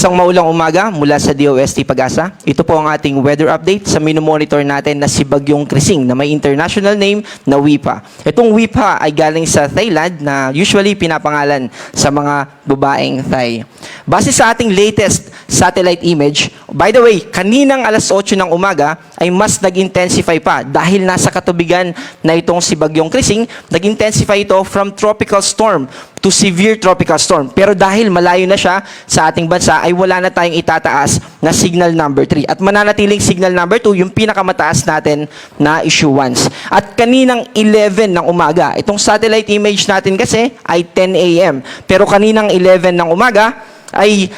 Isang maulang umaga mula sa DOST Pag-asa. Ito po ang ating weather update sa minomonitor natin na si Bagyong Krising na may international name na Wipa. Itong Wipa ay galing sa Thailand na usually pinapangalan sa mga babaeng Thai. Base sa ating latest satellite image, by the way, kaninang alas 8 ng umaga ay mas nag-intensify pa dahil nasa katubigan na itong si Bagyong Krising, nag-intensify ito from tropical storm to severe tropical storm. Pero dahil malayo na siya sa ating bansa, ay wala na tayong itataas na signal number 3. At mananatiling signal number 2, yung pinakamataas natin na issuance. At kaninang 11 ng umaga, itong satellite image natin kasi ay 10 a.m. Pero kaninang 11 ng umaga, ay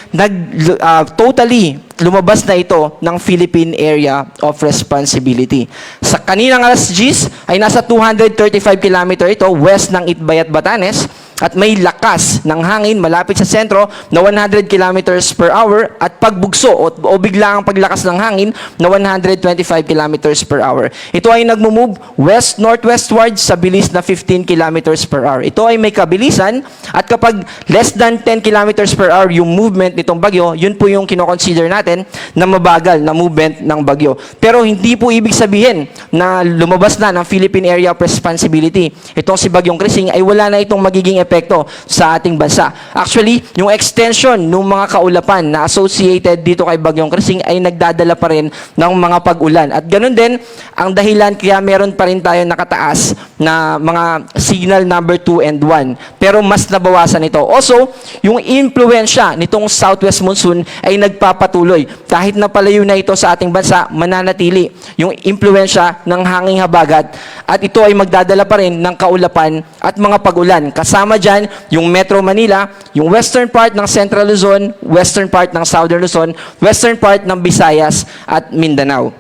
totally lumabas na ito ng Philippine Area of Responsibility. Sa kaninang alas 10 ay nasa 235 km ito west ng Itbayat, Batanes, at may lakas ng hangin malapit sa sentro na 100 km per hour at pagbugso o biglaang paglakas ng hangin na 125 km per hour. Ito ay nagmo-move west-northwestward sa bilis na 15 km per hour. Ito ay may kabilisan at kapag less than 10 km per hour yung movement nitong bagyo, yun po yung kinoconsider natin na mabagal na movement ng bagyo. Pero hindi po ibig sabihin na lumabas na ng Philippine Area of Responsibility. Itong si Bagyong Krising ay wala na itong magiging epekto sa ating bansa. Actually, yung extension ng mga kaulapan na associated dito kay Bagyong Krising ay nagdadala pa rin ng mga pag-ulan. At ganun din, ang dahilan kaya meron pa rin tayo nakataas na mga signal number 2 and 1. Pero mas nabawasan ito. Also, yung influensya nitong southwest monsoon ay nagpapatuloy. Kahit na palayo na ito sa ating bansa, mananatili yung influensya ng hanging habagat at ito ay magdadala pa rin ng kaulapan at mga pag-ulan. Kasama dyan yung Metro Manila, yung western part ng Central Luzon, western part ng Southern Luzon, western part ng Visayas at Mindanao.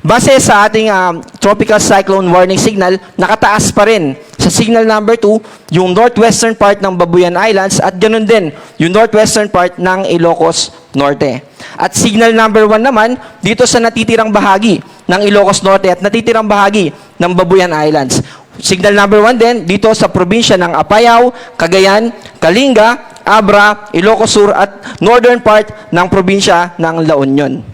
Base sa ating tropical cyclone warning signal, nakataas pa rin sa signal number 2 yung northwestern part ng Babuyan Islands at ganun din yung northwestern part ng Ilocos Norte. At signal number 1 naman dito sa natitirang bahagi ng Ilocos Norte at natitirang bahagi ng Babuyan Islands. Signal number 1 din dito sa probinsya ng Apayao, Cagayan, Kalinga, Abra, Ilocos Sur at northern part ng probinsya ng La Union.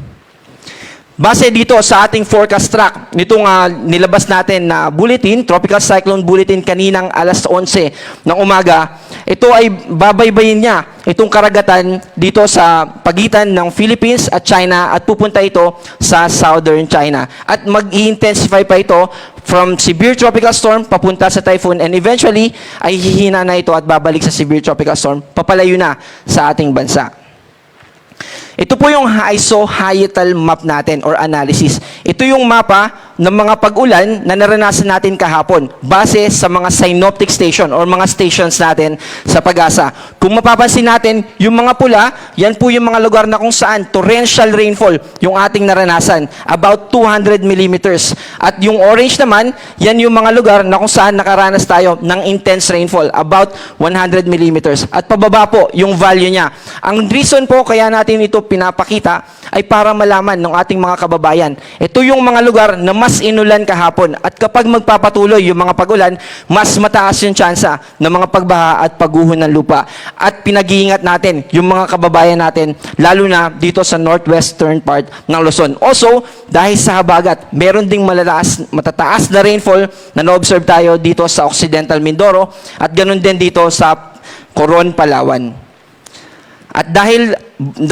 Base dito sa ating forecast track, nitong nilabas natin na bulletin, Tropical Cyclone Bulletin kaninang alas 11 ng umaga, ito ay babaybayin niya itong karagatan dito sa pagitan ng Philippines at China at pupunta ito sa southern China. At mag-i-intensify pa ito from severe tropical storm papunta sa typhoon and eventually ay hihina na ito at babalik sa severe tropical storm, papalayo na sa ating bansa. Ito po yung ISO Hyatal map natin or analysis. Ito yung mapa ng mga pag-ulan na naranasan natin kahapon base sa mga synoptic station or mga stations natin sa Pag-asa. Kung mapapansin natin, yung mga pula, yan po yung mga lugar na kung saan torrential rainfall yung ating naranasan, about 200 millimeters. At yung orange naman, yan yung mga lugar na kung saan nakaranas tayo ng intense rainfall, about 100 millimeters. At pababa po yung value niya. Ang reason po kaya natin ito pinapakita ay para malaman ng ating mga kababayan. Ito yung mga lugar na mas inulan kahapon at kapag magpapatuloy yung mga pag-ulan, mas mataas yung tsansa ng mga pagbaha at pagguho ng lupa. At pinag-iingat natin yung mga kababayan natin, lalo na dito sa northwestern part ng Luzon. Also, dahil sa habagat, meron ding matataas na rainfall na na-observe tayo dito sa Occidental Mindoro at ganun din dito sa Coron, Palawan. At dahil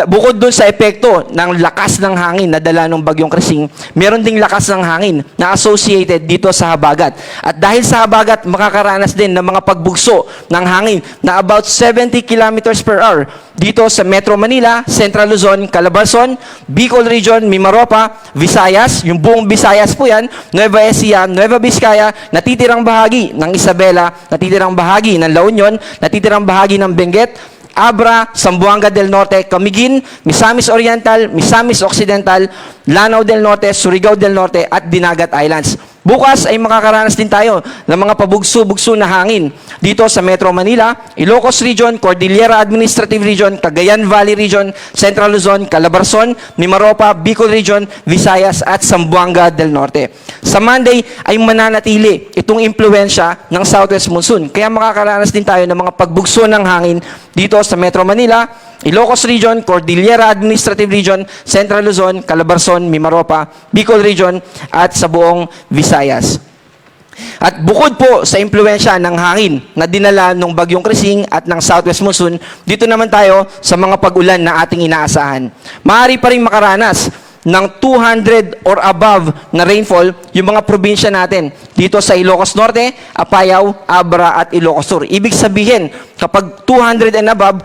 bukod dun sa epekto ng lakas ng hangin na dala ng Bagyong Krising, meron ding lakas ng hangin na associated dito sa habagat. At dahil sa habagat, makakaranas din ng mga pagbugso ng hangin na about 70 kilometers per hour dito sa Metro Manila, Central Luzon, Calabarzon, Bicol Region, Mimaropa, Visayas, yung buong Visayas po yan, Nueva Ecija, Nueva Vizcaya, natitirang bahagi ng Isabela, natitirang bahagi ng La Union, natitirang bahagi ng Benguet, Abra, Zamboanga del Norte, Camiguin, Misamis Oriental, Misamis Occidental, Lanao del Norte, Surigao del Norte at Dinagat Islands. Bukas ay makakaranas din tayo ng mga pabugso-bugso na hangin dito sa Metro Manila, Ilocos Region, Cordillera Administrative Region, Cagayan Valley Region, Central Luzon, Calabarzon, Mimaropa, Bicol Region, Visayas at Zamboanga del Norte. Sa Monday ay mananatili itong impluensya ng southwest monsoon. Kaya makakaranas din tayo ng mga pagbugso ng hangin dito sa Metro Manila, Ilocos Region, Cordillera Administrative Region, Central Luzon, Calabarzon, Mimaropa, Bicol Region, at sa buong Visayas. At bukod po sa impluensya ng hangin na dinala ng Bagyong Krising at ng Southwest Monsoon, dito naman tayo sa mga pag-ulan na ating inaasahan. Maaari pa rin makaranas ng 200 or above na rainfall yung mga probinsya natin dito sa Ilocos Norte, Apayao, Abra at Ilocos Sur. Ibig sabihin, kapag 200 and above,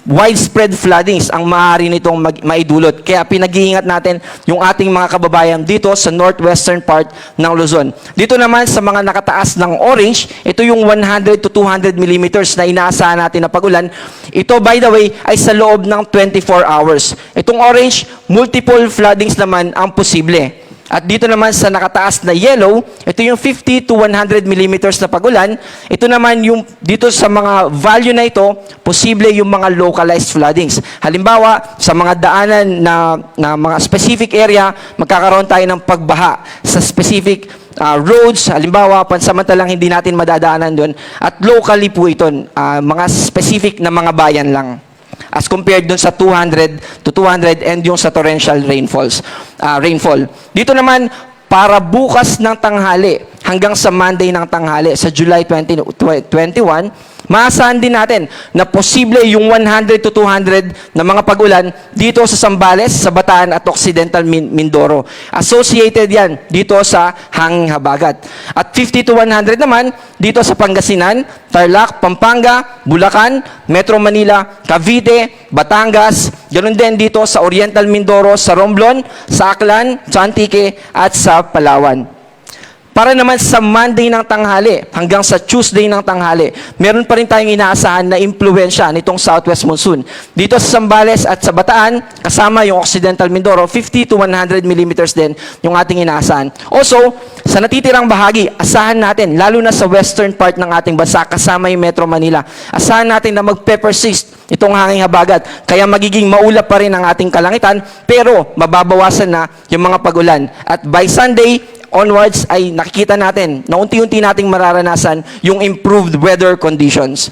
widespread floodings ang maaari nitong maidulot. Kaya pinag-iingat natin yung ating mga kababayan dito sa northwestern part ng Luzon. Dito naman sa mga nakataas ng orange, ito yung 100 to 200 millimeters na inaasahan natin na pag-ulan. Ito, by the way, ay sa loob ng 24 hours. Itong orange, multiple floodings naman ang posible. At dito naman sa nakataas na yellow, ito yung 50 to 100 millimeters na pag-ulan. Ito naman yung dito sa mga value na ito, posible yung mga localized floodings. Halimbawa, sa mga daanan na mga specific area, magkakaroon tayo ng pagbaha sa specific roads. Halimbawa, pansamantalang hindi natin madadaanan doon. At locally po ito, mga specific na mga bayan lang, as compared dun sa 200 to 200 and yung sa torrential rainfall. Dito naman, para bukas ng tanghali hanggang sa Monday ng tanghali sa July 21, maasahan din natin na posible yung 100 to 200 na mga pag-ulan dito sa Zambales, sa Bataan at Occidental Mindoro. Associated yan dito sa hanging habagat. At 50 to 100 naman dito sa Pangasinan, Tarlac, Pampanga, Bulacan, Metro Manila, Cavite, Batangas, ganoon din dito sa Oriental Mindoro, sa Romblon, sa Aklan, sa Antique at sa Palawan. Para naman sa Monday ng tanghali hanggang sa Tuesday ng tanghali, meron pa rin tayong inaasahan na impluensya nitong Southwest Monsoon. Dito sa Zambales at sa Bataan, kasama yung Occidental Mindoro, 50 to 100 millimeters din yung ating inaasahan. Also, sa natitirang bahagi, asahan natin, lalo na sa western part ng ating bansa, kasama yung Metro Manila, asahan natin na mag-persist itong hanging habagat. Kaya magiging maulap pa rin ang ating kalangitan, pero mababawasan na yung mga pag-ulan. At by Sunday onwards ay nakikita natin na unti-unti nating mararanasan yung improved weather conditions.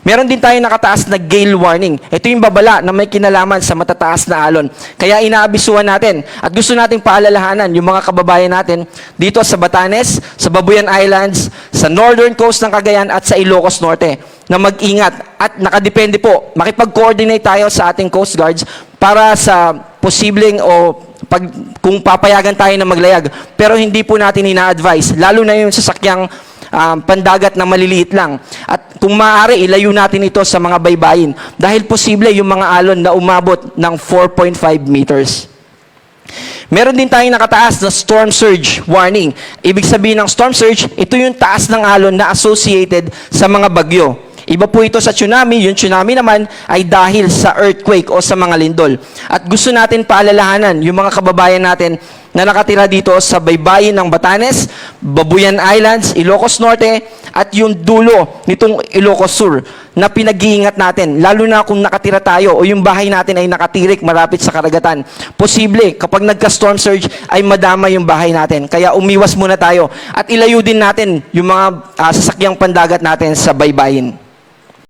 Meron din tayong nakataas na gale warning. Ito yung babala na may kinalaman sa matataas na alon. Kaya inaabisuhan natin at gusto nating paalalahanan yung mga kababayan natin dito sa Batanes, sa Babuyan Islands, sa northern coast ng Cagayan at sa Ilocos Norte na mag-ingat at nakadepende po, makipag-coordinate tayo sa ating Coast Guards para sa posibleng kung papayagan tayo na maglayag. Pero hindi po natin ina-advise, lalo na yung sasakyang pandagat na maliliit lang. At kung maaari, ilayo natin ito sa mga baybayin dahil posible yung mga alon na umabot ng 4.5 meters. Meron din tayong nakataas na storm surge warning. Ibig sabihin ng storm surge, ito yung taas ng alon na associated sa mga bagyo. Iba po ito sa tsunami. Yung tsunami naman ay dahil sa earthquake o sa mga lindol. At gusto natin paalalahanan yung mga kababayan natin na nakatira dito sa baybayin ng Batanes, Babuyan Islands, Ilocos Norte, at yung dulo nitong Ilocos Sur na pinag-iingat natin, lalo na kung nakatira tayo o yung bahay natin ay nakatirik malapit sa karagatan. Posible, kapag nagka-storm surge, ay madama yung bahay natin. Kaya umiwas muna tayo at ilayo din natin yung mga sasakyang pandagat natin sa baybayin.